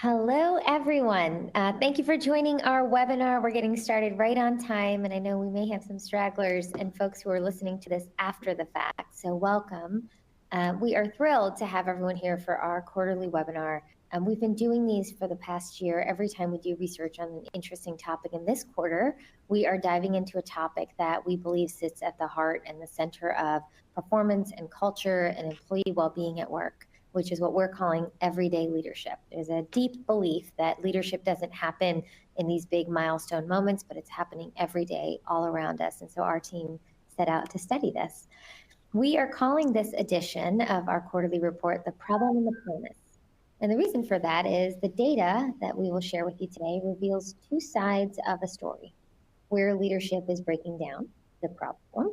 Hello, everyone. Thank you for joining our webinar. We're getting started right on time, and I know we may have some stragglers and folks who are listening to this after the fact, so welcome. We are thrilled to have everyone here for our quarterly webinar. We've been doing these for the past year. Every time we do research on an interesting topic in this quarter, we are diving into a topic that we believe sits at the heart and the center of performance and culture and employee well-being at work, which is what we're calling everyday leadership. There's a deep belief that leadership doesn't happen in these big milestone moments, but it's happening every day all around us. And so our team set out to study this. We are calling this edition of our quarterly report The Problem and the Promise. And the reason for that is the data that we will share with you today reveals two sides of a story, where leadership is breaking down, the problem,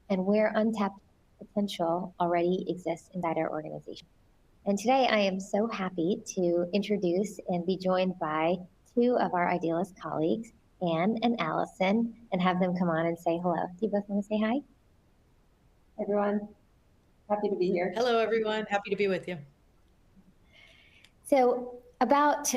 and where untapped potential already exists inside our organization. And today I am so happy to introduce and be joined by two of our idealis colleagues, Anne and Allison, and have them come on and say hello. Do you both want to say hi? Everyone, happy to be here. Hello, everyone. Happy to be with you. So about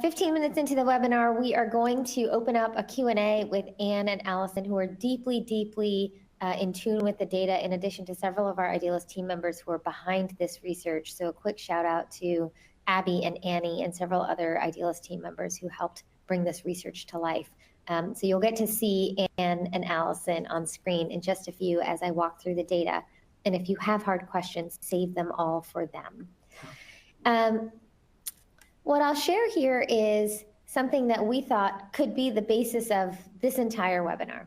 15 minutes into the webinar, we are going to open up a Q&A with Anne and Allison, who are deeply in tune with the data, in addition to several of our idealis team members who are behind this research. So a quick shout out to Abby and Annie and several other idealis team members who helped bring this research to life. So you'll get to see Anne and Allison on screen in just a few as I walk through the data. And if you have hard questions, save them all for them. What I'll share here is something that we thought could be the basis of this entire webinar.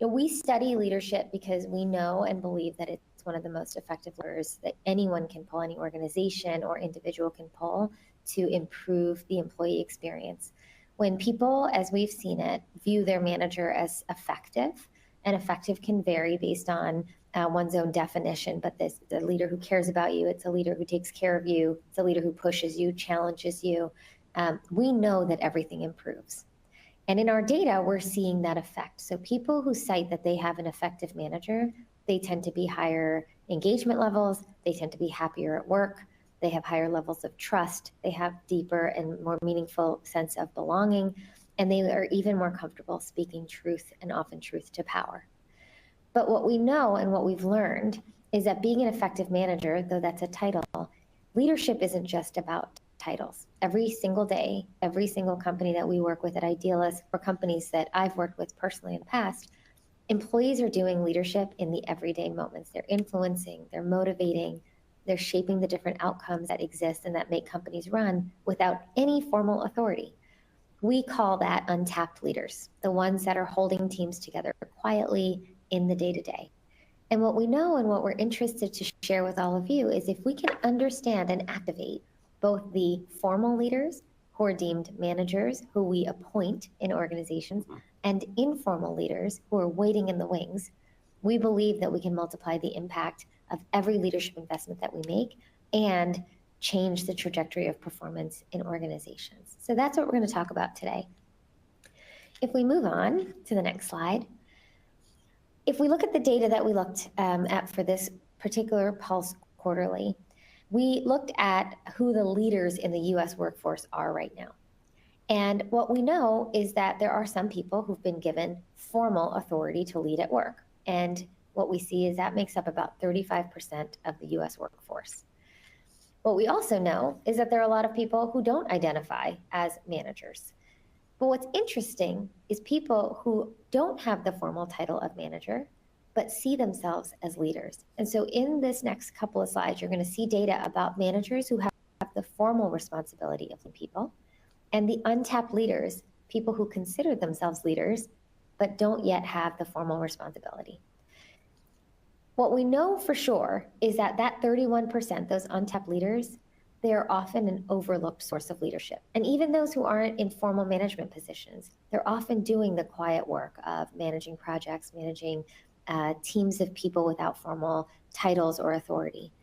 We study leadership because we know and believe that it's one of the most effective levers that anyone can pull, any organization or individual can pull to improve the employee experience. When people, as we've seen it, view their manager as effective, and effective can vary based on one's own definition, but this is a leader who cares about you, it's a leader who takes care of you, it's a leader who pushes you, challenges you, we know that everything improves. And in our data, we're seeing that effect. So people who cite that they have an effective manager, they tend to be higher engagement levels, they tend to be happier at work, they have higher levels of trust, they have deeper and more meaningful sense of belonging, and they are even more comfortable speaking truth, and often truth to power. But what we know and what we've learned is that being an effective manager, though that's a title, leadership isn't just about titles. Every single day, every single company that we work with at Idealis, or companies that I've worked with personally in the past, employees are doing leadership in the everyday moments. They're influencing, they're motivating, they're shaping the different outcomes that exist and that make companies run without any formal authority. We call that untapped leaders, the ones that are holding teams together quietly in the day-to-day. And what we know and what we're interested to share with all of you is if we can understand and activate both the formal leaders who are deemed managers, who we appoint in organizations, and informal leaders who are waiting in the wings, we believe that we can multiply the impact of every leadership investment that we make and change the trajectory of performance in organizations. So that's what we're going to talk about today. If we move on to the next slide, if we look at the data that we looked at for this particular Pulse Quarterly, we looked at who the leaders in the US workforce are right now. And what we know is that there are some people who've been given formal authority to lead at work. And what we see is that makes up about 35% of the US workforce. What we also know is that there are a lot of people who don't identify as managers. But what's interesting is people who don't have the formal title of manager, but see themselves as leaders. And so in this next couple of slides, you're going to see data about managers who have the formal responsibility of leading people, and the untapped leaders, people who consider themselves leaders, but don't yet have the formal responsibility. What we know for sure is that 31%, those untapped leaders, they are often an overlooked source of leadership. And even those who aren't in formal management positions, they're often doing the quiet work of managing projects, managing teams of people without formal titles or authority.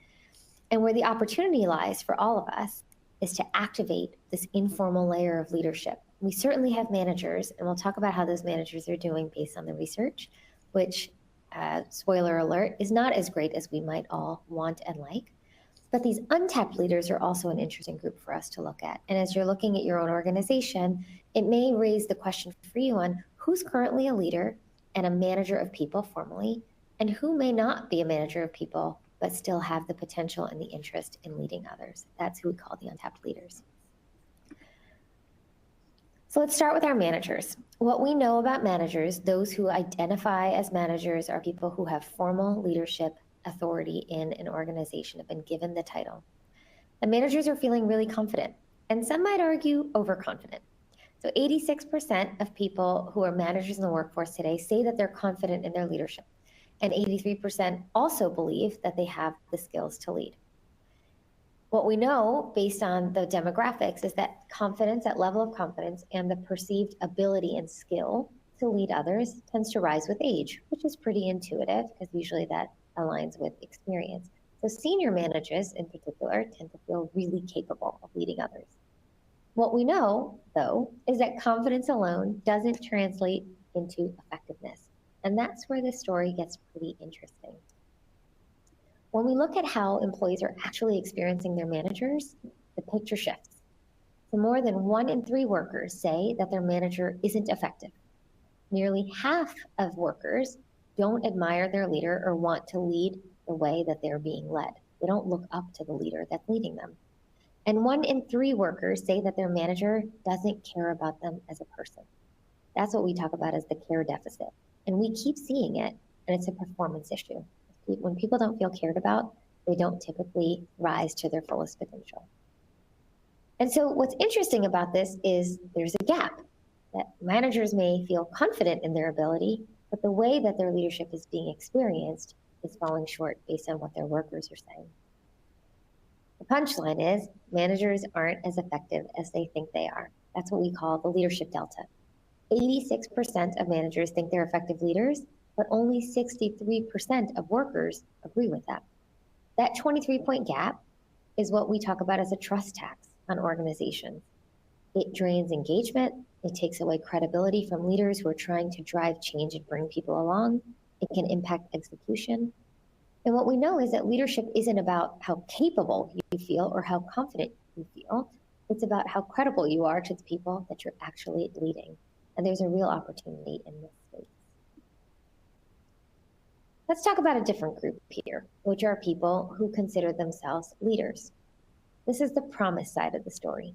And where the opportunity lies for all of us is to activate this informal layer of leadership. We certainly have managers, and we'll talk about how those managers are doing based on the research, which, spoiler alert, is not as great as we might all want and like. But these untapped leaders are also an interesting group for us to look at. And as you're looking at your own organization, it may raise the question for you on who's currently a leader and a manager of people formally, and who may not be a manager of people, but still have the potential and the interest in leading others. That's who we call the untapped leaders. So let's start with our managers. What we know about managers, those who identify as managers, are people who have formal leadership authority in an organization, have been given the title. The managers are feeling really confident, and some might argue overconfident. So 86% of people who are managers in the workforce today say that they're confident in their leadership, and 83% also believe that they have the skills to lead. What we know based on the demographics is that confidence, that level of confidence, and the perceived ability and skill to lead others tends to rise with age, which is pretty intuitive because usually that aligns with experience. So senior managers in particular tend to feel really capable of leading others. What we know, though, is that confidence alone doesn't translate into effectiveness. And that's where the story gets pretty interesting. When we look at how employees are actually experiencing their managers, the picture shifts. So more than 1 in 3 workers say that their manager isn't effective. Nearly half of workers don't admire their leader or want to lead the way that they're being led. They don't look up to the leader that's leading them. And 1 in 3 workers say that their manager doesn't care about them as a person. That's what we talk about as the care deficit. And we keep seeing it, and it's a performance issue. When people don't feel cared about, they don't typically rise to their fullest potential. And so what's interesting about this is there's a gap that managers may feel confident in their ability, but the way that their leadership is being experienced is falling short based on what their workers are saying. The punchline is managers aren't as effective as they think they are. That's what we call the leadership delta. 86% of managers think they're effective leaders, but only 63% of workers agree with that. That 23-point gap is what we talk about as a trust tax on organizations. It drains engagement. It takes away credibility from leaders who are trying to drive change and bring people along. It can impact execution. And what we know is that leadership isn't about how capable you feel or how confident you feel. It's about how credible you are to the people that you're actually leading. And there's a real opportunity in this space. Let's talk about a different group here, which are people who consider themselves leaders. This is the promise side of the story.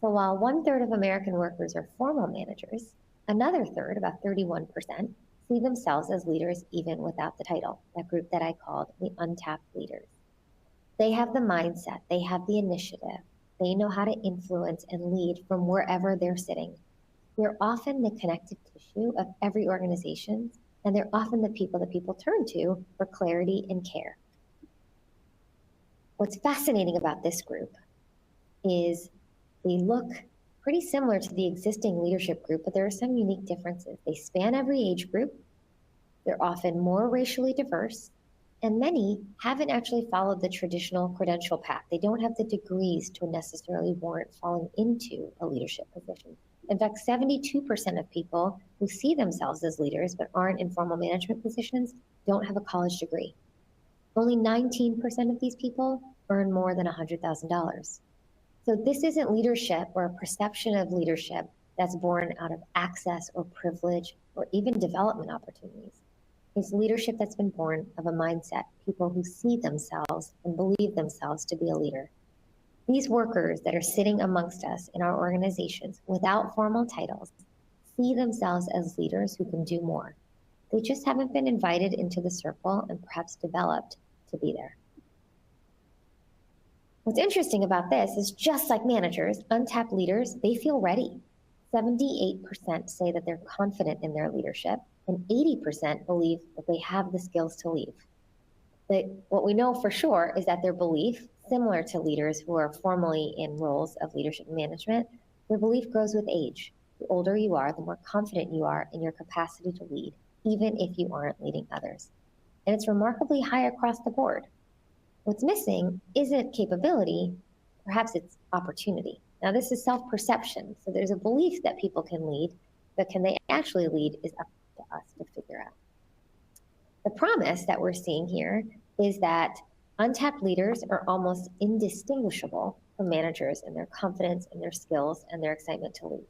So while 1/3 of American workers are formal managers, another third, about 31%, see themselves as leaders even without the title, that group that I called the untapped leaders. They have the mindset, they have the initiative, they know how to influence and lead from wherever they're sitting. They're often the connective tissue of every organization, and they're often the people that people turn to for clarity and care. What's fascinating about this group is they look pretty similar to the existing leadership group, but there are some unique differences. They span every age group. They're often more racially diverse, and many haven't actually followed the traditional credential path. They don't have the degrees to necessarily warrant falling into a leadership position. In fact, 72% of people who see themselves as leaders but aren't in formal management positions don't have a college degree. Only 19% of these people earn more than $100,000. So this isn't leadership or a perception of leadership that's born out of access or privilege or even development opportunities. It's leadership that's been born of a mindset, people who see themselves and believe themselves to be a leader. These workers that are sitting amongst us in our organizations without formal titles see themselves as leaders who can do more. They just haven't been invited into the circle and perhaps developed to be there. What's interesting about this is just like managers, untapped leaders, they feel ready. 78% say that they're confident in their leadership, and 80% believe that they have the skills to lead. But what we know for sure is that their belief, similar to leaders who are formally in roles of leadership and management, their belief grows with age. The older you are, the more confident you are in your capacity to lead, even if you aren't leading others. And it's remarkably high across the board. What's missing isn't capability, perhaps it's opportunity. Now this is self-perception, so there's a belief that people can lead, but can they actually lead is up to us to figure out. The promise that we're seeing here is that Untapped leaders are almost indistinguishable from managers in their confidence and their skills and their excitement to lead.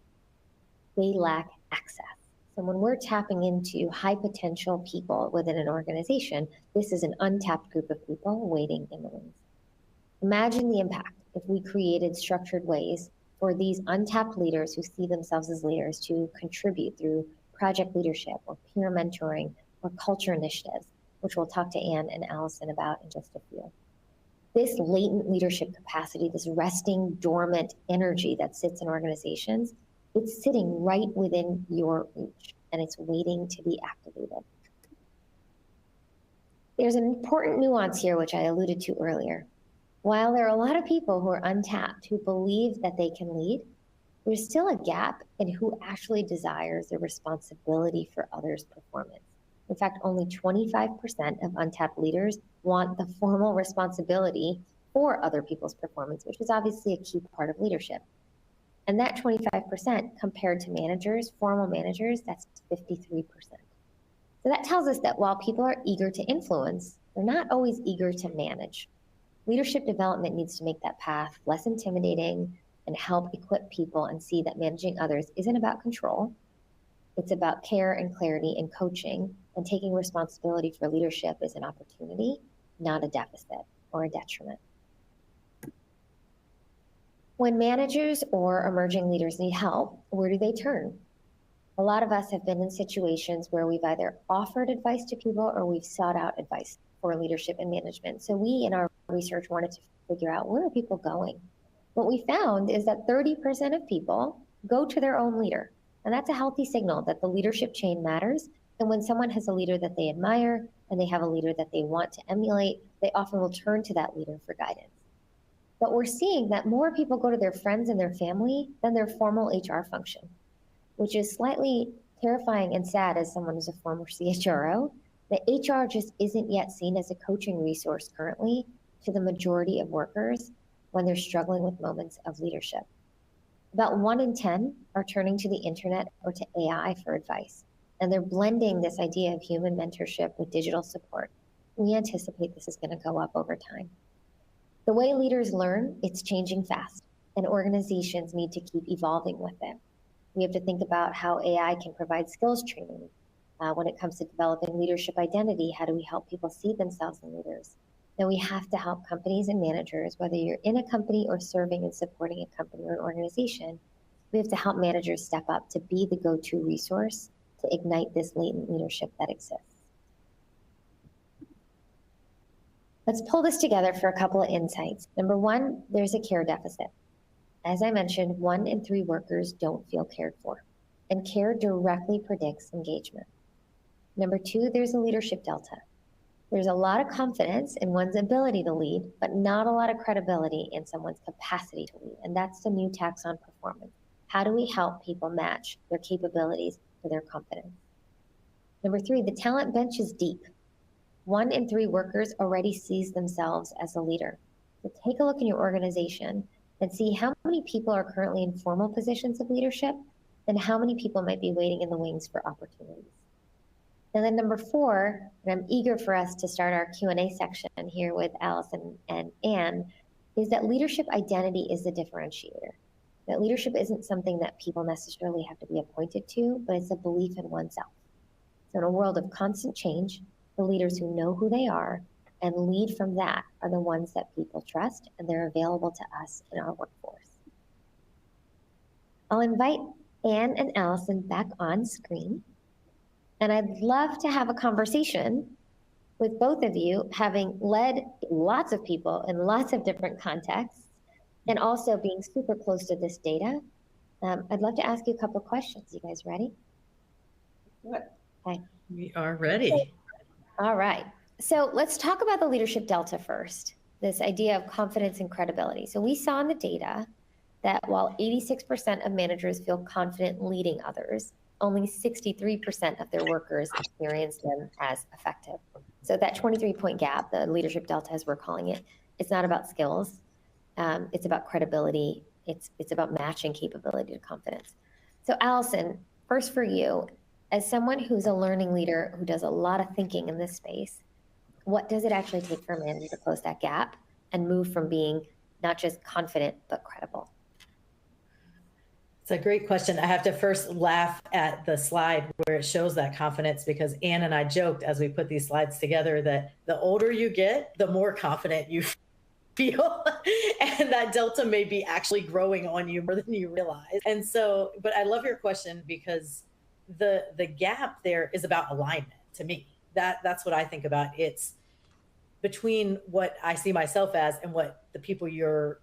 They lack access. So when we're tapping into high potential people within an organization, this is an untapped group of people waiting in the wings. Imagine the impact if we created structured ways for these untapped leaders who see themselves as leaders to contribute through project leadership or peer mentoring or culture initiatives, which we'll talk to Anne and Allison about in just a few. This latent leadership capacity, this resting dormant energy that sits in organizations, it's sitting right within your reach and it's waiting to be activated. There's an important nuance here, which I alluded to earlier. While there are a lot of people who are untapped who believe that they can lead, there's still a gap in who actually desires the responsibility for others' performance. In fact, only 25% of untapped leaders want the formal responsibility for other people's performance, which is obviously a key part of leadership. And that 25% compared to managers, formal managers, that's 53%. So that tells us that while people are eager to influence, they're not always eager to manage. Leadership development needs to make that path less intimidating and help equip people and see that managing others isn't about control. It's about care and clarity and coaching, and taking responsibility for leadership is an opportunity, not a deficit or a detriment. When managers or emerging leaders need help, where do they turn? A lot of us have been in situations where we've either offered advice to people or we've sought out advice for leadership and management. So we, in our research, wanted to figure out, where are people going? What we found is that 30% of people go to their own leader. And that's a healthy signal that the leadership chain matters. And when someone has a leader that they admire and they have a leader that they want to emulate, they often will turn to that leader for guidance. But we're seeing that more people go to their friends and their family than their formal HR function, which is slightly terrifying and sad as someone who's a former CHRO. The HR just isn't yet seen as a coaching resource currently to the majority of workers when they're struggling with moments of leadership. About 1 in 10 are turning to the internet or to AI for advice, and they're blending this idea of human mentorship with digital support. We anticipate this is going to go up over time. The way leaders learn, it's changing fast, and organizations need to keep evolving with it. We have to think about how AI can provide skills training. When it comes to developing leadership identity, how do we help people see themselves as leaders? Then we have to help companies and managers, whether you're in a company or serving and supporting a company or an organization, we have to help managers step up to be the go-to resource to ignite this latent leadership that exists. Let's pull this together for a couple of insights. Number one, there's a care deficit. As I mentioned, 1 in 3 workers don't feel cared for, and care directly predicts engagement. Number 2, there's a leadership delta. There's a lot of confidence in one's ability to lead, but not a lot of credibility in someone's capacity to lead, and that's the new tax on performance. How do we help people match their capabilities to their confidence? Number 3, the talent bench is deep. 1 in 3 workers already sees themselves as a leader. So take a look in your organization and see how many people are currently in formal positions of leadership and how many people might be waiting in the wings for opportunities. And then number 4, and I'm eager for us to start our Q&A section here with Allison and Anne, is that leadership identity is the differentiator. That leadership isn't something that people necessarily have to be appointed to, but it's a belief in oneself. So in a world of constant change, the leaders who know who they are and lead from that are the ones that people trust, and they're available to us in our workforce. I'll invite Anne and Allison back on screen. And I'd love to have a conversation with both of you, having led lots of people in lots of different contexts, and also being super close to this data. I'd love to ask you a couple of questions. You guys ready? Good. Okay. We are ready. All right. So let's talk about the leadership delta first, this idea of confidence and credibility. So we saw in the data that while 86% of managers feel confident leading others, only 63% of their workers experience them as effective. So that 23-point gap, the leadership delta as we're calling it, it's not about skills. It's about credibility. It's about matching capability to confidence. So Allison, first for you, as someone who's a learning leader who does a lot of thinking in this space, what does it actually take for a manager to close that gap and move from being not just confident, but credible? It's a great question. I have to first laugh at the slide where it shows that confidence, because Ann and I joked as we put these slides together that the older you get, the more confident you feel. And that delta may be actually growing on you more than you realize. And so, but I love your question, because the gap there is about alignment to me. That's what I think about. It's between what I see myself as and what the people you're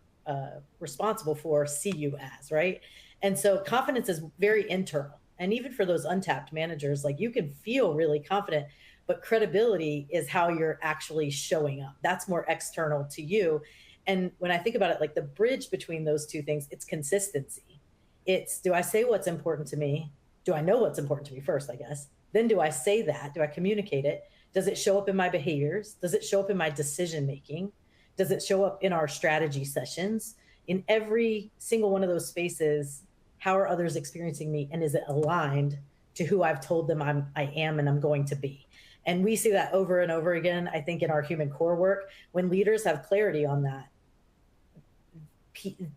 responsible for see you as, right? And so confidence is very internal. And even for those untapped managers, like, you can feel really confident, but credibility is how you're actually showing up. That's more external to you. And when I think about it, like, the bridge between those two things, it's consistency. It's, do I say what's important to me? Do I know what's important to me first, I guess? Then do I say that? Do I communicate it? Does it show up in my behaviors? Does it show up in my decision making? Does it show up in our strategy sessions? In every single one of those spaces, how are others experiencing me? And is it aligned to who I've told them I am and I'm going to be? And we see that over and over again, I think, in our human core work. When leaders have clarity on that,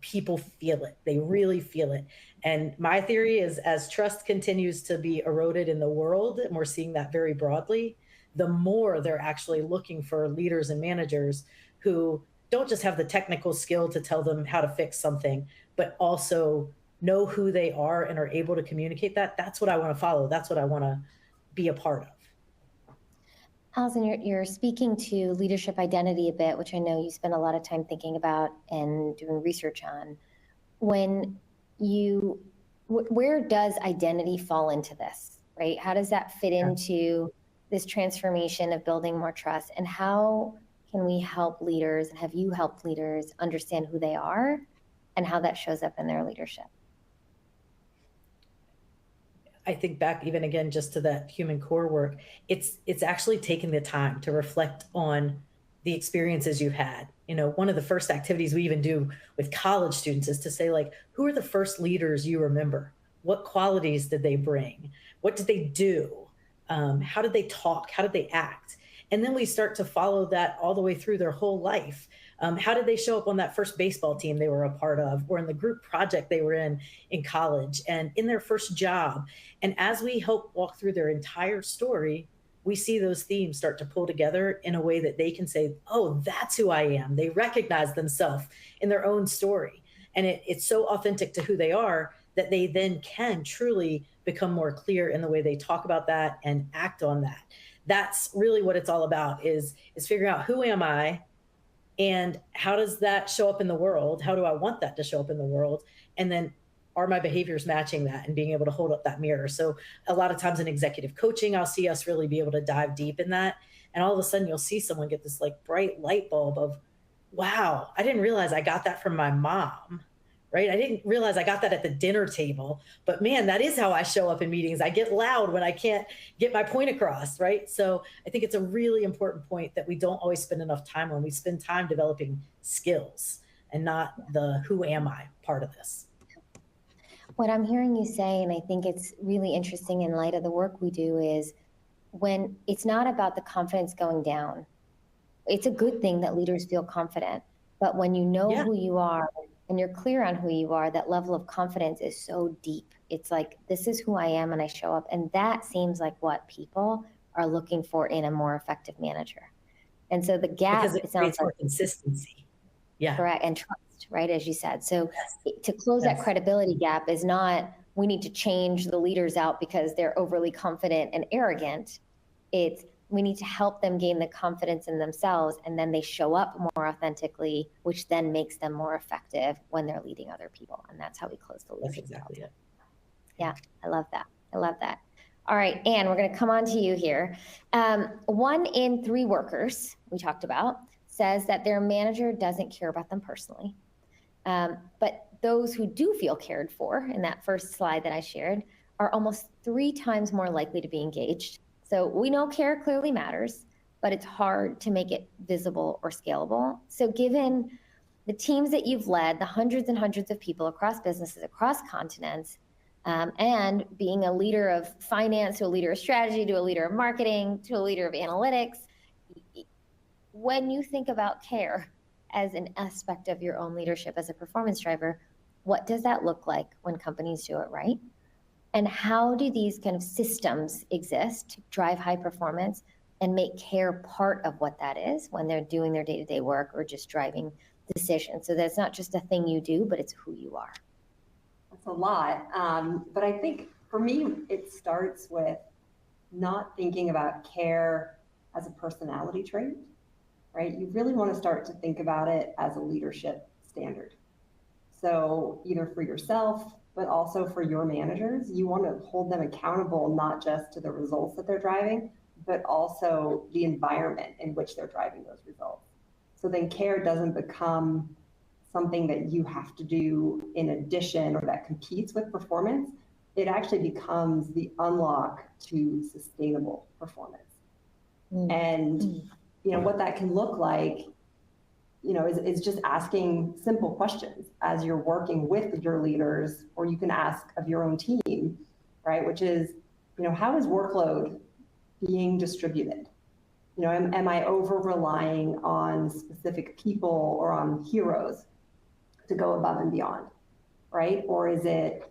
people feel it. They really feel it. And my theory is, as trust continues to be eroded in the world, and we're seeing that very broadly, the more they're actually looking for leaders and managers who don't just have the technical skill to tell them how to fix something, but also know who they are and are able to communicate that. That's what I want to follow. That's what I want to be a part of. Allison, you're speaking to leadership identity a bit, which I know you spend a lot of time thinking about and doing research on. Where does identity fall into this, right? How does that fit into this transformation of building more trust? And how can we help leaders, and have you helped leaders understand who they are and how that shows up in their leadership? I think back even again just to that human core work, it's actually taking the time to reflect on the experiences you've had. You know, one of the first activities we even do with college students is to say, like, who are the first leaders you remember? What qualities did they bring? What did they do? How did they talk? How did they act? And then we start to follow that all the way through their whole life. How did they show up on that first baseball team they were a part of, or in the group project they were in college, and in their first job? And as we help walk through their entire story, we see those themes start to pull together in a way that they can say, oh, that's who I am. They recognize themselves in their own story. And it's so authentic to who they are that they then can truly become more clear in the way they talk about that and act on that. That's really what it's all about, is figuring out, who am I? And how does that show up in the world? How do I want that to show up in the world? And then, are my behaviors matching that, and being able to hold up that mirror? So a lot of times in executive coaching, I'll see us really be able to dive deep in that. And all of a sudden you'll see someone get this, like, bright light bulb of, wow, I didn't realize I got that from my mom, right? I didn't realize I got that at the dinner table, but man, that is how I show up in meetings. I get loud when I can't get my point across, right? So I think it's a really important point that we don't always spend enough time on. We spend time developing skills and not the who am I part of this. What I'm hearing you say, and I think it's really interesting in light of the work we do, is when it's not about the confidence going down. It's a good thing that leaders feel confident, but when you know who you are and you're clear on who you are, that level of confidence is so deep. It's like, this is who I am and I show up. And that seems like what people are looking for in a more effective manager. And so the gap, because it sounds like more consistency. Yeah. Correct. And trust, right? As you said. So to close that credibility gap is not, we need to change the leaders out because they're overly confident and arrogant. It's, we need to help them gain the confidence in themselves, and then they show up more authentically, which then makes them more effective when they're leading other people. And that's how we close the leadership. That's exactly it. Yeah, I love that. I love that. All right, Anne, we're going to come on to you here. 1 in 3 workers we talked about says that their manager doesn't care about them personally. But those who do feel cared for, in that first slide that I shared, are almost 3 times more likely to be engaged. So we know care clearly matters, but it's hard to make it visible or scalable. So given the teams that you've led, the hundreds and hundreds of people across businesses, across continents, and being a leader of finance to a leader of strategy to a leader of marketing to a leader of analytics, when you think about care as an aspect of your own leadership as a performance driver, what does that look like when companies do it right? And how do these kind of systems exist to drive high performance and make care part of what that is when they're doing their day-to-day work or just driving decisions? So that's not just a thing you do, but it's who you are. That's a lot. But I think for me, it starts with not thinking about care as a personality trait, right? You really want to start to think about it as a leadership standard. So either for yourself, but also for your managers, you want to hold them accountable, not just to the results that they're driving, but also the environment in which they're driving those results. So then care doesn't become something that you have to do in addition or that competes with performance. It actually becomes the unlock to sustainable performance. And what that can look like, is just asking simple questions as you're working with your leaders, or you can ask of your own team, right? Which is, how is workload being distributed? Am I over relying on specific people or on heroes to go above and beyond, right? Or is it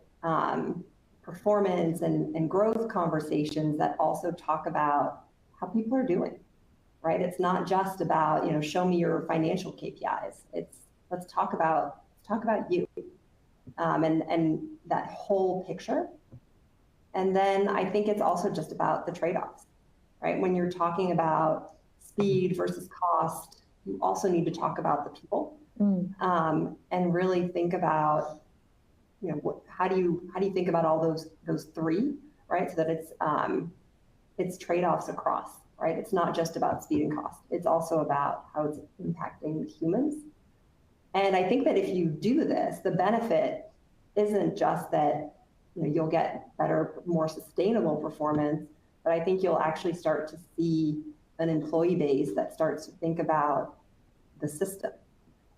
performance and growth conversations that also talk about how people are doing, right? It's not just about, show me your financial KPIs. It's let's talk about you and that whole picture. And then I think it's also just about the trade-offs, right? When you're talking about speed versus cost, you also need to talk about the people and really think about, how do you think about all those three, right? So that it's trade-offs across, right? It's not just about speed and cost. It's also about how it's impacting humans. And I think that if you do this, the benefit isn't just that you'll get better, more sustainable performance, but I think you'll actually start to see an employee base that starts to think about the system,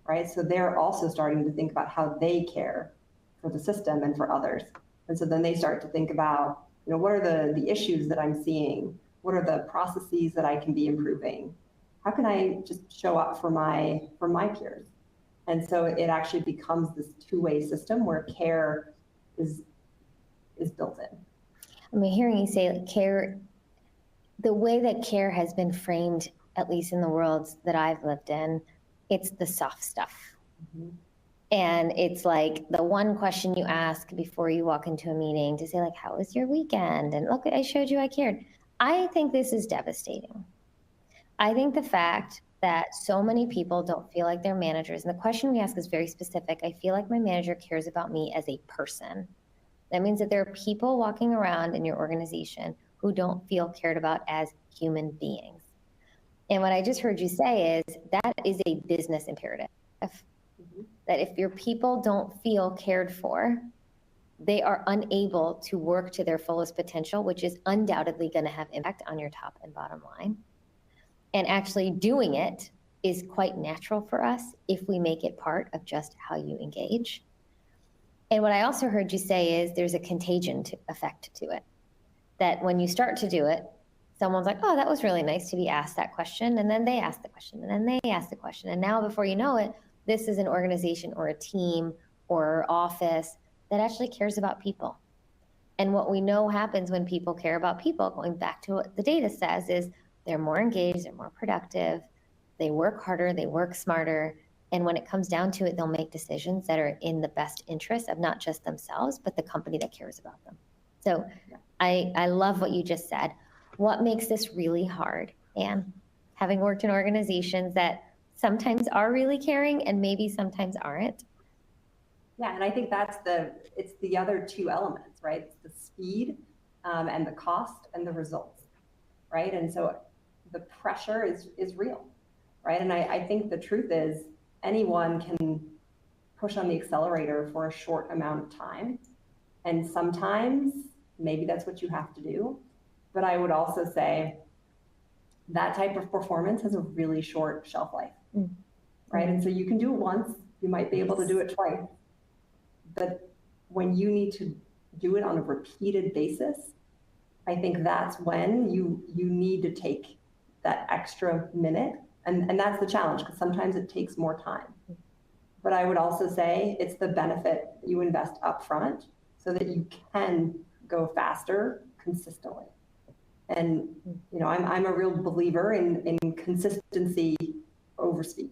right? So they're also starting to think about how they care for the system and for others. And so then they start to think about, what are the issues that I'm seeing? What are the processes that I can be improving? How can I just show up for my peers? And so it actually becomes this two-way system where care is built in. I mean, hearing you say care, the way that care has been framed, at least in the worlds that I've lived in, it's the soft stuff. And it's like the one question you ask before you walk into a meeting to say, like, how was your weekend? And look, I showed you I cared. I think this is devastating. I think the fact that so many people don't feel like they're managers, and the question we ask is very specific. I feel like my manager cares about me as a person. That means that there are people walking around in your organization who don't feel cared about as human beings. And what I just heard you say is that is a business imperative. That if your people don't feel cared for, they are unable to work to their fullest potential, which is undoubtedly going to have impact on your top and bottom line. And actually doing it is quite natural for us if we make it part of just how you engage. And what I also heard you say is there's a contagion effect to it. That when you start to do it, someone's like, oh, that was really nice to be asked that question. And then they ask the question, and then they ask the question. And now before you know it, this is an organization or a team or office that actually cares about people. And what we know happens when people care about people, going back to what the data says, is they're more engaged, they're more productive, they work harder, they work smarter. And when it comes down to it, they'll make decisions that are in the best interest of not just themselves, but the company that cares about them. So I love what you just said. What makes this really hard, Anne? Having worked in organizations that sometimes are really caring and maybe sometimes aren't. Yeah, and I think it's the other two elements, right? It's the speed and the cost and the results, right? And so the pressure is real, right? And I think the truth is anyone can push on the accelerator for a short amount of time. And sometimes maybe that's what you have to do. But I would also say that type of performance has a really short shelf life, right? And so you can do it once, you might be able to do it twice. But when you need to do it on a repeated basis, I think that's when you need to take that extra minute And that's the challenge, because sometimes it takes more time. But I would also say it's the benefit you invest upfront so that you can go faster consistently. And I'm a real believer in consistency over speed,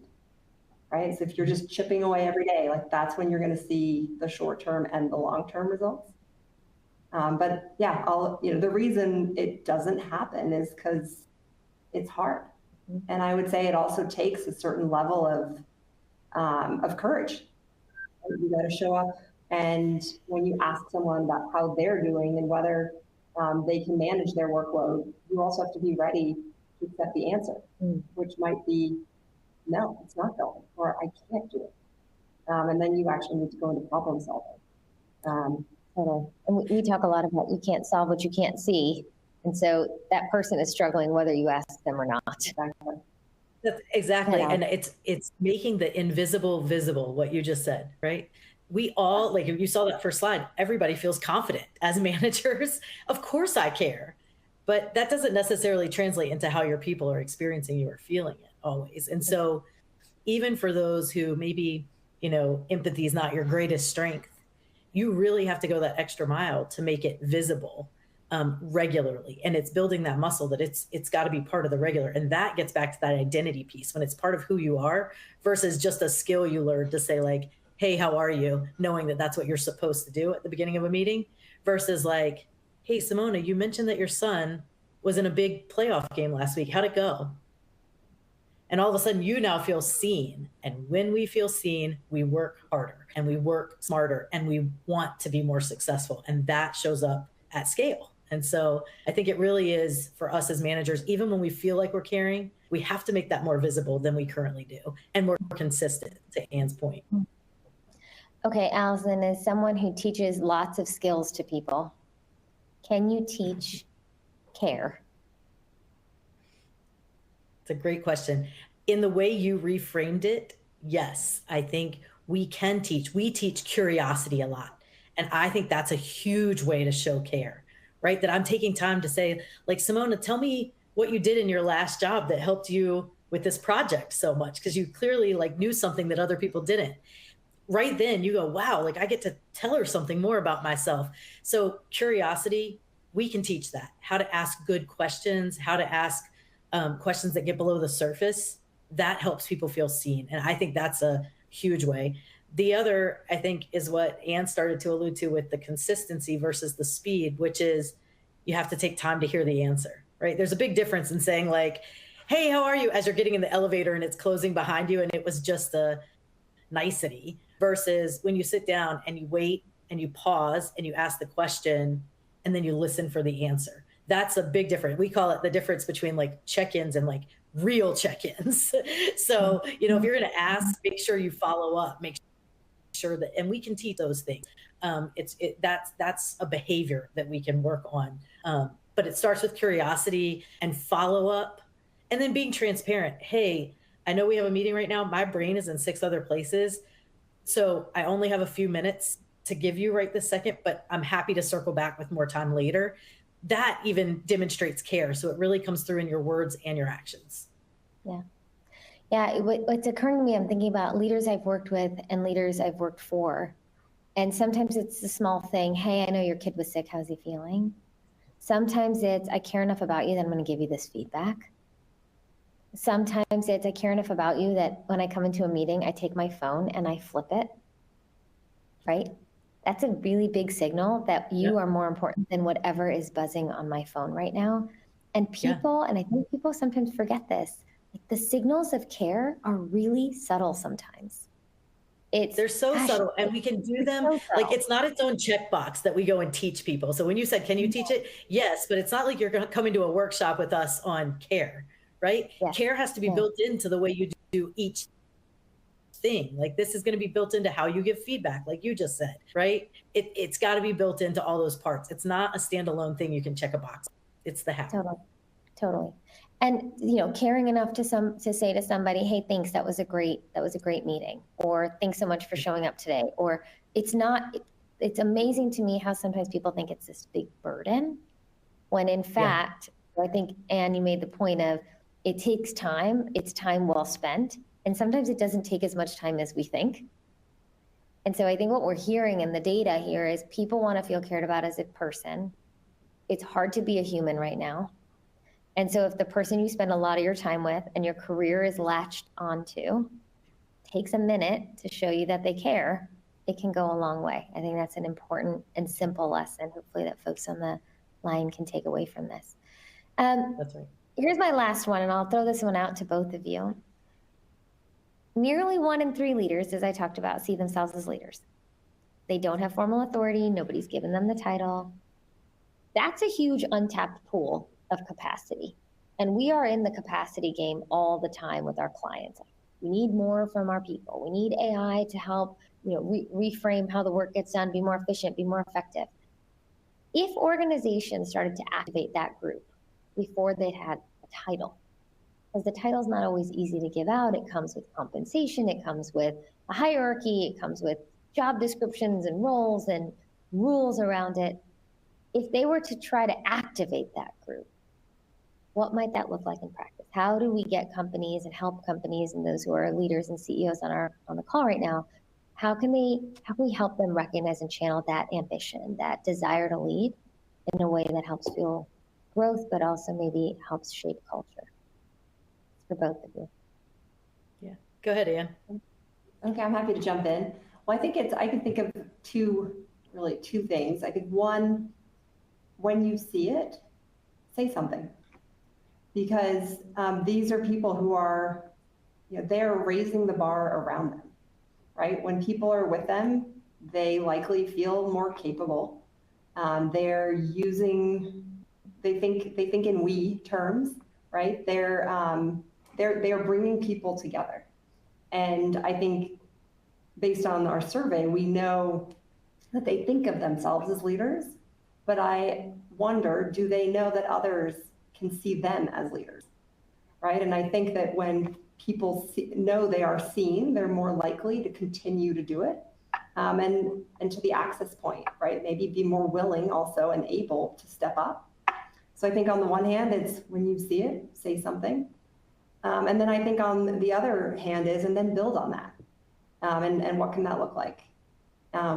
right? So if you're just chipping away every day, like that's when you're going to see the short-term and the long-term results. But yeah, the reason it doesn't happen is because it's hard. And I would say it also takes a certain level of courage. You got to show up, and when you ask someone about how they're doing and whether they can manage their workload, you also have to be ready to accept the answer, which might be, no, it's not going, or I can't do it. And then you actually need to go into problem solving. Totally. And we talk a lot about you can't solve what you can't see. And so that person is struggling whether you ask them or not. Exactly. That's exactly. Yeah. And it's making the invisible visible, what you just said, right? We all, like if you saw that first slide, everybody feels confident as managers. Of course I care. But that doesn't necessarily translate into how your people are experiencing you or feeling it always. And so even for those who maybe, empathy is not your greatest strength, you really have to go that extra mile to make it visible regularly. And it's building that muscle that it's got to be part of the regular. And that gets back to that identity piece when it's part of who you are versus just a skill you learned to say like, hey, how are you? Knowing that that's what you're supposed to do at the beginning of a meeting versus like, hey, Sumona, you mentioned that your son was in a big playoff game last week. How'd it go? And all of a sudden you now feel seen. And when we feel seen, we work harder and we work smarter and we want to be more successful. And that shows up at scale. And so I think it really is for us as managers, even when we feel like we're caring, we have to make that more visible than we currently do and more consistent, to Anne's point. Okay, Allison, as someone who teaches lots of skills to people, can you teach care? It's a great question. In the way you reframed it, yes, I think we can teach. We teach curiosity a lot. And I think that's a huge way to show care, right? That I'm taking time to say, like, Sumona, tell me what you did in your last job that helped you with this project so much, because you clearly like knew something that other people didn't. Right then you go, wow, like I get to tell her something more about myself. So curiosity, we can teach that, how to ask good questions, how to ask questions that get below the surface. That helps people feel seen. And I think that's a huge way. The other, I think, is what Anne started to allude to with the consistency versus the speed, which is you have to take time to hear the answer, right? There's a big difference in saying like, hey, how are you? As you're getting in the elevator and it's closing behind you and it was just a nicety versus when you sit down and you wait and you pause and you ask the question and then you listen for the answer. That's a big difference. We call it the difference between like check-ins and like real check-ins. So, if you're going to ask, make sure you follow up, make sure that, and we can teach those things. That's a behavior that we can work on. But it starts with curiosity and follow up and then being transparent. Hey, I know we have a meeting right now. My brain is in 6 other places. So I only have a few minutes to give you right this second, but I'm happy to circle back with more time later. That even demonstrates care. So it really comes through in your words and your actions. Yeah. Yeah. What's occurring to me, I'm thinking about leaders I've worked with and leaders I've worked for. And sometimes it's a small thing. Hey, I know your kid was sick. How's he feeling? Sometimes it's, I care enough about you that I'm going to give you this feedback. Sometimes it's, I care enough about you that when I come into a meeting, I take my phone and I flip it, right? That's a really big signal that you are more important than whatever is buzzing on my phone right now. And people, and I think people sometimes forget this, like the signals of care are really subtle sometimes. They're so subtle, and we can do them. So like it's not its own checkbox that we go and teach people. So when you said, can you teach it? Yes, but it's not like you're going to come into a workshop with us on care, right? Care has to be built into the way you do each thing. Like this is going to be built into how you give feedback, like you just said, right? It's got to be built into all those parts. It's not a standalone thing you can check a box. It's the how. Totally. And caring enough to say to somebody, hey, thanks, that was a great meeting, or thanks so much for showing up today. Or it's amazing to me how sometimes people think it's this big burden, when in fact, I think, Anne, you made the point of it takes time. It's time well spent. And sometimes it doesn't take as much time as we think. And so I think what we're hearing in the data here is people want to feel cared about as a person. It's hard to be a human right now. And so if the person you spend a lot of your time with and your career is latched onto takes a minute to show you that they care, it can go a long way. I think that's an important and simple lesson, hopefully, that folks on the line can take away from this. That's right. Here's my last one, and I'll throw this one out to both of you. Nearly 1 in 3 leaders, as I talked about, see themselves as leaders. They don't have formal authority. Nobody's given them the title. That's a huge untapped pool of capacity. And we are in the capacity game all the time with our clients. We need more from our people. We need AI to help, reframe how the work gets done, be more efficient, be more effective. If organizations started to activate that group before they had a title, because the title's not always easy to give out. It comes with compensation, it comes with a hierarchy, it comes with job descriptions and roles and rules around it. If they were to try to activate that group, what might that look like in practice? How do we get companies and help companies and those who are leaders and CEOs on the call right now? How can we help them recognize and channel that ambition, that desire to lead in a way that helps fuel growth, but also maybe helps shape culture? For both of you. Yeah, go ahead, Ann. Okay, I'm happy to jump in. Well, I can think of two things. I think one, when you see it, say something. Because these are people who are, they're raising the bar around them, right? When people are with them, they likely feel more capable. They think in we terms, right? They're bringing people together. And I think based on our survey, we know that they think of themselves as leaders, but I wonder, do they know that others can see them as leaders, right? And I think that when people know they are seen, they're more likely to continue to do it. And to the access point, right? Maybe be more willing also and able to step up. So I think on the one hand, it's when you see it, say something. And then I think on the other hand is, and then build on that. And what can that look like?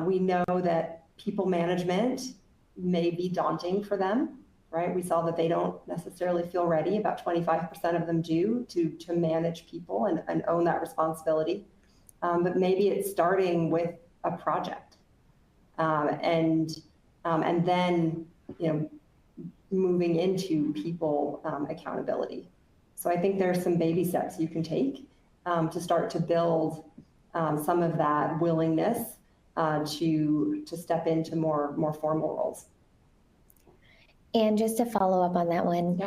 We know that people management may be daunting for them, right? We saw that they don't necessarily feel ready. About 25% of them do to manage people and own that responsibility. But maybe it's starting with a project. And then, moving into people accountability. So I think there's some baby steps you can take to start to build some of that willingness to step into more formal roles. And just to follow up on that one,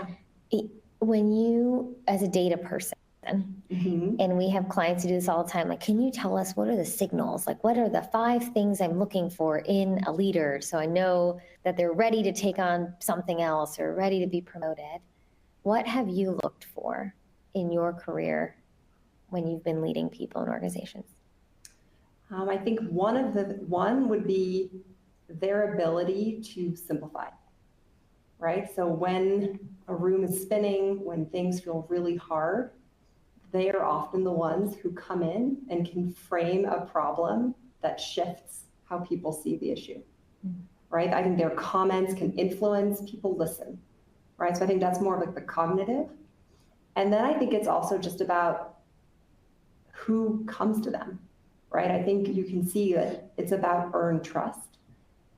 when you, as a data person, and we have clients who do this all the time, like, can you tell us what are the signals? Like, what are the 5 things I'm looking for in a leader so I know that they're ready to take on something else or ready to be promoted? What have you looked for in your career when you've been leading people in organizations? I think one would be their ability to simplify, right? So when a room is spinning, when things feel really hard, they are often the ones who come in and can frame a problem that shifts how people see the issue, right? I think their comments can influence people listen, right? So I think that's more of like the cognitive. And then I think it's also just about who comes to them, right? I think you can see that it's about earned trust,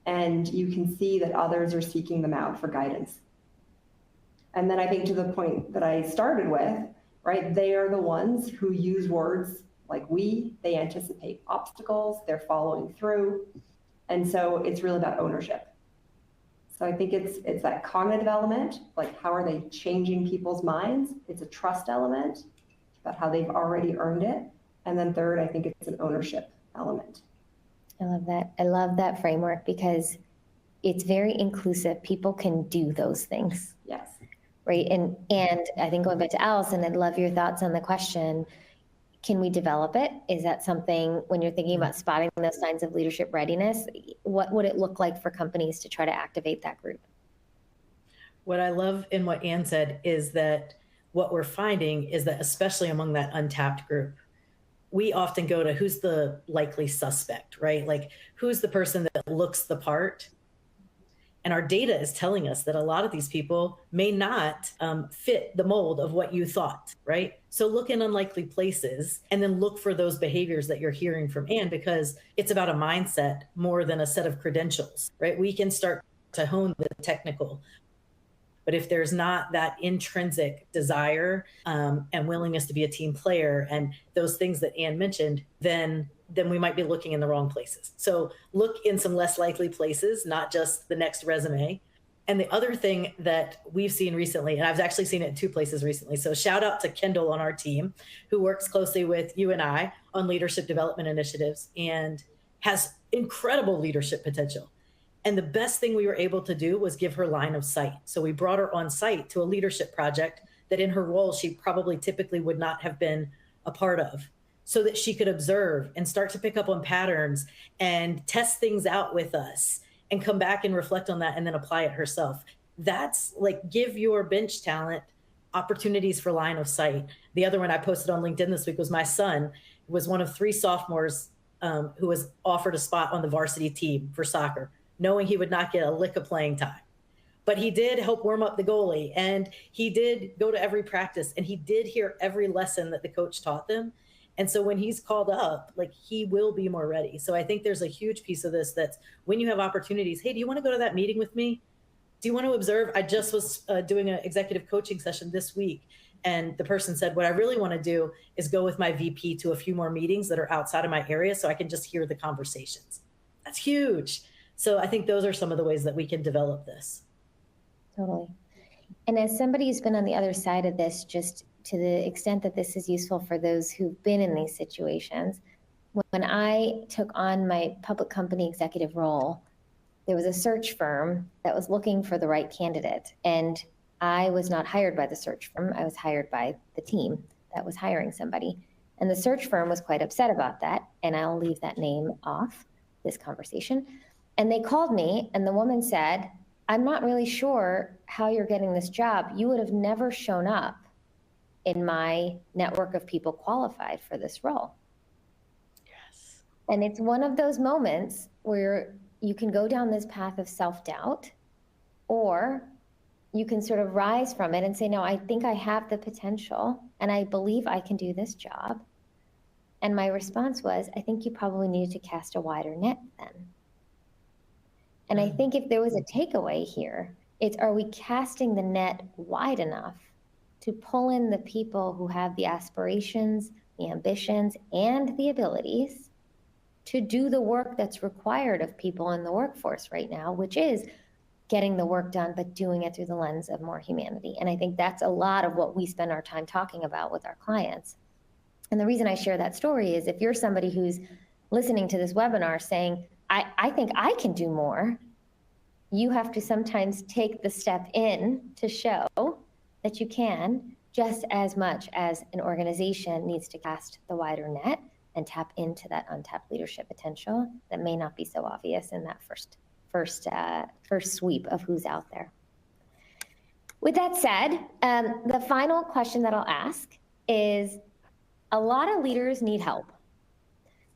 and you can see that others are seeking them out for guidance. And then I think to the point that I started with, right, they are the ones who use words like they anticipate obstacles, they're following through. And so it's really about ownership. So I think it's that cognitive element, like how are they changing people's minds? It's a trust element about how they've already earned it. And then third, I think it's an ownership element. I love that. I love that framework because it's very inclusive. People can do those things. Yes. Right. And I think going back to Allison, I'd love your thoughts on the question. Can we develop it? Is that something, when you're thinking about spotting those signs of leadership readiness, what would it look like for companies to try to activate that group? What I love in what Ann said is that what we're finding is that, especially among that untapped group, we often go to who's the likely suspect, right? Like, who's the person that looks the part? And our data is telling us that a lot of these people may not fit the mold of what you thought, right? So look in unlikely places and then look for those behaviors that you're hearing from Anne, because it's about a mindset more than a set of credentials, right? We can start to hone the technical. But if there's not that intrinsic desire and willingness to be a team player and those things that Anne mentioned, then we might be looking in the wrong places. So look in some less likely places, not just the next resume. And the other thing that we've seen recently, and I've actually seen it in 2 places recently. So shout out to Kendall on our team, who works closely with you and I on leadership development initiatives and has incredible leadership potential. And the best thing we were able to do was give her line of sight. So we brought her on site to a leadership project that in her role, she probably typically would not have been a part of, so that she could observe and start to pick up on patterns and test things out with us and come back and reflect on that and then apply it herself. That's like, give your bench talent opportunities for line of sight. The other one I posted on LinkedIn this week was my son, who was one of 3 sophomores who was offered a spot on the varsity team for soccer, knowing he would not get a lick of playing time. But he did help warm up the goalie, and he did go to every practice, and he did hear every lesson that the coach taught them. And so when he's called up, like, he will be more ready. So I think there's a huge piece of this that's when you have opportunities, hey, do you want to go to that meeting with me? Do you want to observe? I just was doing an executive coaching session this week, and the person said, what I really want to do is go with my VP to a few more meetings that are outside of my area so I can just hear the conversations. That's huge. So I think those are some of the ways that we can develop this. Totally. And as somebody who's been on the other side of this, just to the extent that this is useful for those who've been in these situations, when I took on my public company executive role, there was a search firm that was looking for the right candidate. And I was not hired by the search firm. I was hired by the team that was hiring somebody. And the search firm was quite upset about that. And I'll leave that name off this conversation. And they called me, and the woman said, I'm not really sure how you're getting this job. You would have never shown up in my network of people qualified for this role. Yes. And it's one of those moments where you can go down this path of self-doubt, or you can sort of rise from it and say, no, I think I have the potential and I believe I can do this job. And my response was, I think you probably needed to cast a wider net then. And I think if there was a takeaway here, it's, are we casting the net wide enough to pull in the people who have the aspirations, the ambitions, and the abilities to do the work that's required of people in the workforce right now, which is getting the work done, but doing it through the lens of more humanity. And I think that's a lot of what we spend our time talking about with our clients. And the reason I share that story is if you're somebody who's listening to this webinar saying, I think I can do more, you have to sometimes take the step in to show that you can, just as much as an organization needs to cast the wider net and tap into that untapped leadership potential that may not be so obvious in that first sweep of who's out there. With that said, the final question that I'll ask is, a lot of leaders need help.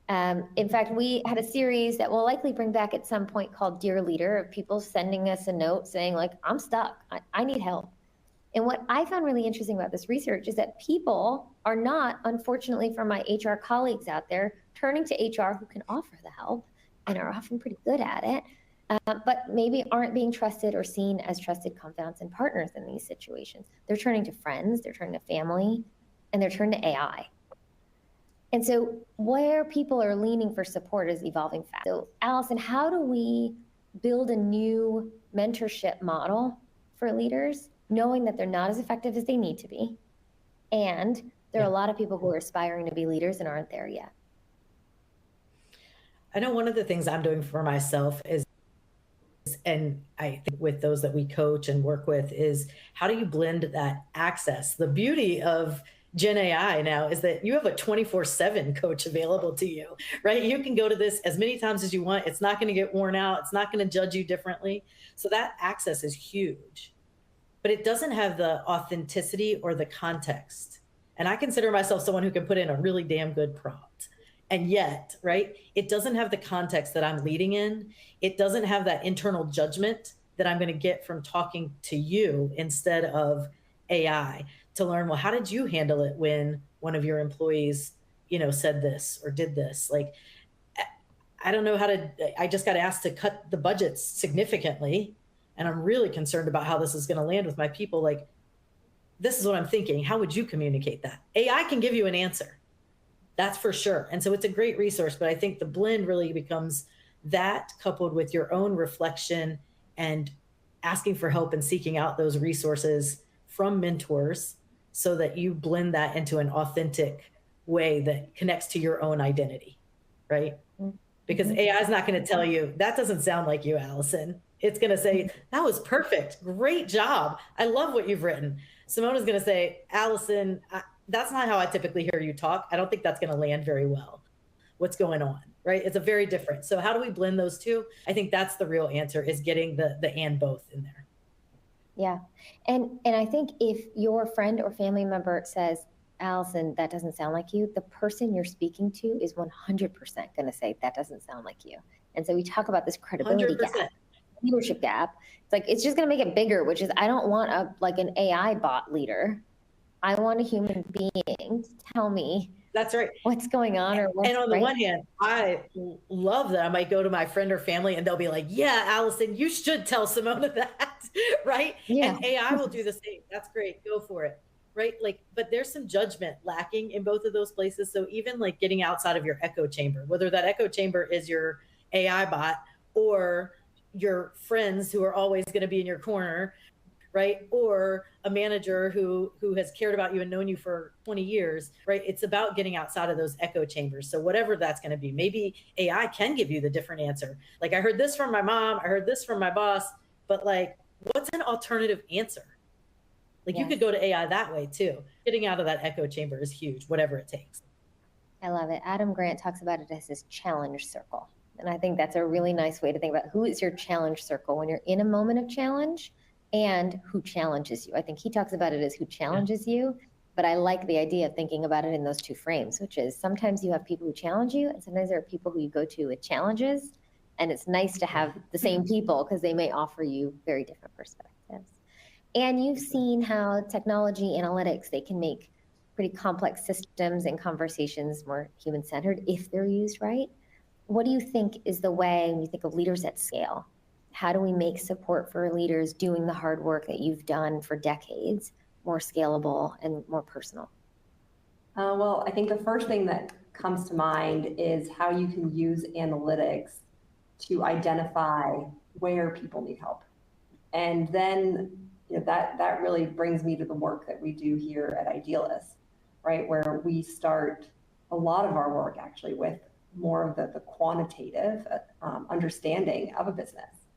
In fact, we had a series that we'll likely bring back at some point called Dear Leader, of people sending us a note saying, like, I'm stuck, I need help. And what I found really interesting about this research is that people are not, unfortunately for my HR colleagues out there, turning to HR who can offer the help and are often pretty good at it, but maybe aren't being trusted or seen as trusted confidants and partners in these situations. They're turning to friends, they're turning to family, and they're turning to AI. And so where people are leaning for support is evolving fast. So Allison, how do we build a new mentorship model for leaders, knowing that they're not as effective as they need to be, and there are a lot of people who are aspiring to be leaders and aren't there yet? I know one of the things I'm doing for myself is, and I think with those that we coach and work with, is how do you blend that access? The beauty of Gen AI now is that you have a 24/7 coach available to you, right? You can go to this as many times as you want. It's not going to get worn out. It's not going to judge you differently. So that access is huge. but it doesn't have the authenticity or the context. And I consider myself someone who can put in a really damn good prompt. And yet, right, it doesn't have the context that I'm leading in. It doesn't have that internal judgment that I'm going to get from talking to you instead of AI to learn, well, how did you handle it when one of your employees, said this or did this? Like, I don't know how to, I just got asked to cut the budgets significantly. And I'm really concerned about how this is going to land with my people. Like, this is what I'm thinking. How would you communicate that? AI can give you an answer. That's for sure. And so it's a great resource, but I think the blend really becomes that coupled with your own reflection and asking for help and seeking out those resources from mentors so that you blend that into an authentic way that connects to your own identity, right? Because AI is not going to tell you, that doesn't sound like you, Allison. It's going to say, that was perfect. Great job. I love what you've written. Sumona's going to say, Allison, that's not how I typically hear you talk. I don't think that's going to land very well. What's going on, right? It's a very different. So how do we blend those two? I think that's the real answer, is getting the and both in there. Yeah. And I think if your friend or family member says, Allison, that doesn't sound like you, the person you're speaking to is 100% going to say, that doesn't sound like you. And so we talk about this credibility 100%. gap, leadership gap. It's like, it's just going to make it bigger, which is, I don't want an AI bot leader. I want a human being to tell me that's right. what's going on or what's And on the right. one hand, I love that I might go to my friend or family and they'll be like, yeah, Allison, you should tell Sumona that, right? Yeah. And AI will do the same. That's great. Go for it. Right? Like, but there's some judgment lacking in both of those places. So even like getting outside of your echo chamber, whether that echo chamber is your AI bot or your friends who are always going to be in your corner, right? Or a manager who has cared about you and known you for 20 years, right? It's about getting outside of those echo chambers. So whatever that's going to be, maybe AI can give you the different answer. Like, I heard this from my mom, I heard this from my boss, but like, what's an alternative answer? Like, you could go to AI that way too. Getting out of that echo chamber is huge, whatever it takes. I love it. Adam Grant talks about it as his challenge circle. And I think that's a really nice way to think about who is your challenge circle when you're in a moment of challenge and who challenges you. I think he talks about it as who challenges you, but I like the idea of thinking about it in those two frames, which is sometimes you have people who challenge you and sometimes there are people who you go to with challenges. And it's nice to have the same people because they may offer you very different perspectives. And you've seen how technology analytics, they can make pretty complex systems and conversations more human-centered if they're used right. What do you think is the way, when you think of leaders at scale, how do we make support for leaders doing the hard work that you've done for decades more scalable and more personal? Well, I think the first thing that comes to mind is how you can use analytics to identify where people need help. And then that really brings me to the work that we do here at Idealis, right? Where we start a lot of our work actually with more of the quantitative understanding of a business.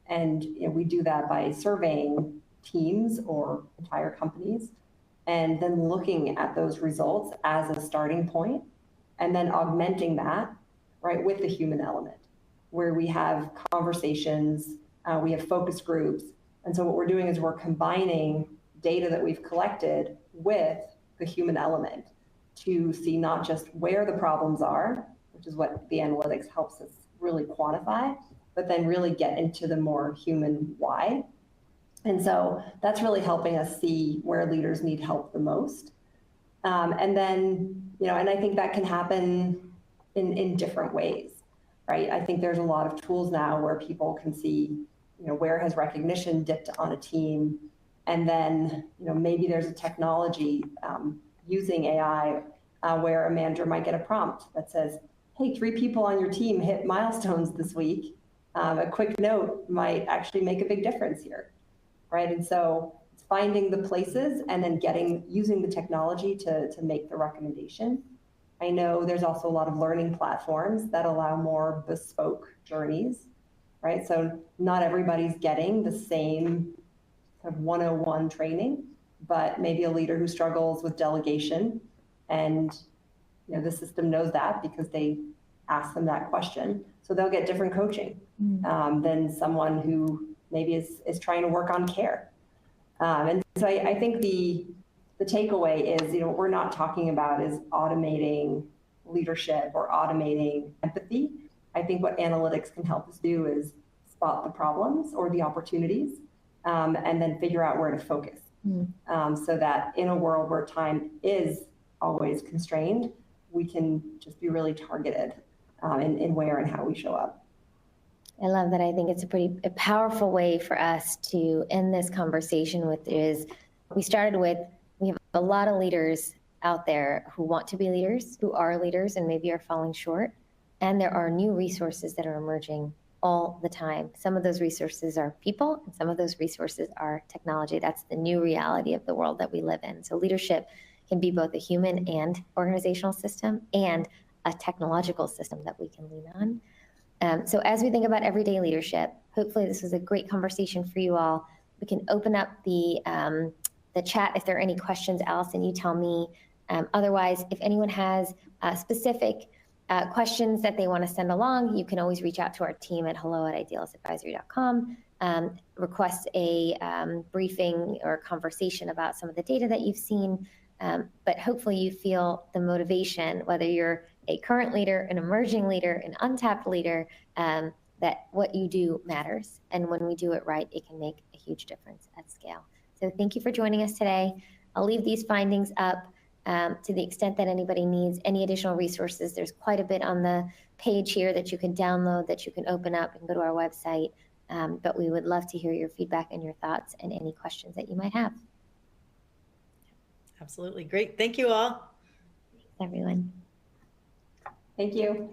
And we do that by surveying teams or entire companies and then looking at those results as a starting point and then augmenting that, right, with the human element, where we have conversations, we have focus groups. And so what we're doing is we're combining data that we've collected with the human element to see not just where the problems are, which is what the analytics helps us really quantify, but then really get into the more human why. And so that's really helping us see where leaders need help the most. And then, and I think that can happen in different ways, right? I think there's a lot of tools now where people can see, where has recognition dipped on a team? And then, maybe there's a technology using AI where a manager might get a prompt that says, hey, 3 people on your team hit milestones this week. A quick note might actually make a big difference here, right? And so it's finding the places and then using the technology to make the recommendation. I know there's also a lot of learning platforms that allow more bespoke journeys, right? So not everybody's getting the same kind of 101 training, but maybe a leader who struggles with delegation and the system knows that because they ask them that question. So they'll get different coaching than someone who maybe is trying to work on care. And so I think the takeaway is, what we're not talking about is automating leadership or automating empathy. I think what analytics can help us do is spot the problems or the opportunities, and then figure out where to focus. So that in a world where time is always constrained, we can just be really targeted in where and how we show up. I love that. I think it's a powerful way for us to end this conversation with is we started with, we have a lot of leaders out there who want to be leaders, who are leaders and maybe are falling short. And there are new resources that are emerging all the time. Some of those resources are people, and some of those resources are technology. That's the new reality of the world that we live in. So leadership can be both a human and organizational system and a technological system that we can lean on. So as we think about everyday leadership, hopefully this was a great conversation for you all. We can open up the chat if there are any questions. Allison, you tell me. Otherwise, if anyone has specific questions that they want to send along, you can always reach out to our team at hello@idealisadvisory.com, request a briefing or conversation about some of the data that you've seen. But hopefully you feel the motivation, whether you're a current leader, an emerging leader, an untapped leader, that what you do matters. And when we do it right, it can make a huge difference at scale. So thank you for joining us today. I'll leave these findings up to the extent that anybody needs any additional resources. There's quite a bit on the page here that you can download, that you can open up and go to our website. But we would love to hear your feedback and your thoughts and any questions that you might have. Absolutely. Great. Thank you all. Thanks, everyone. Thank you.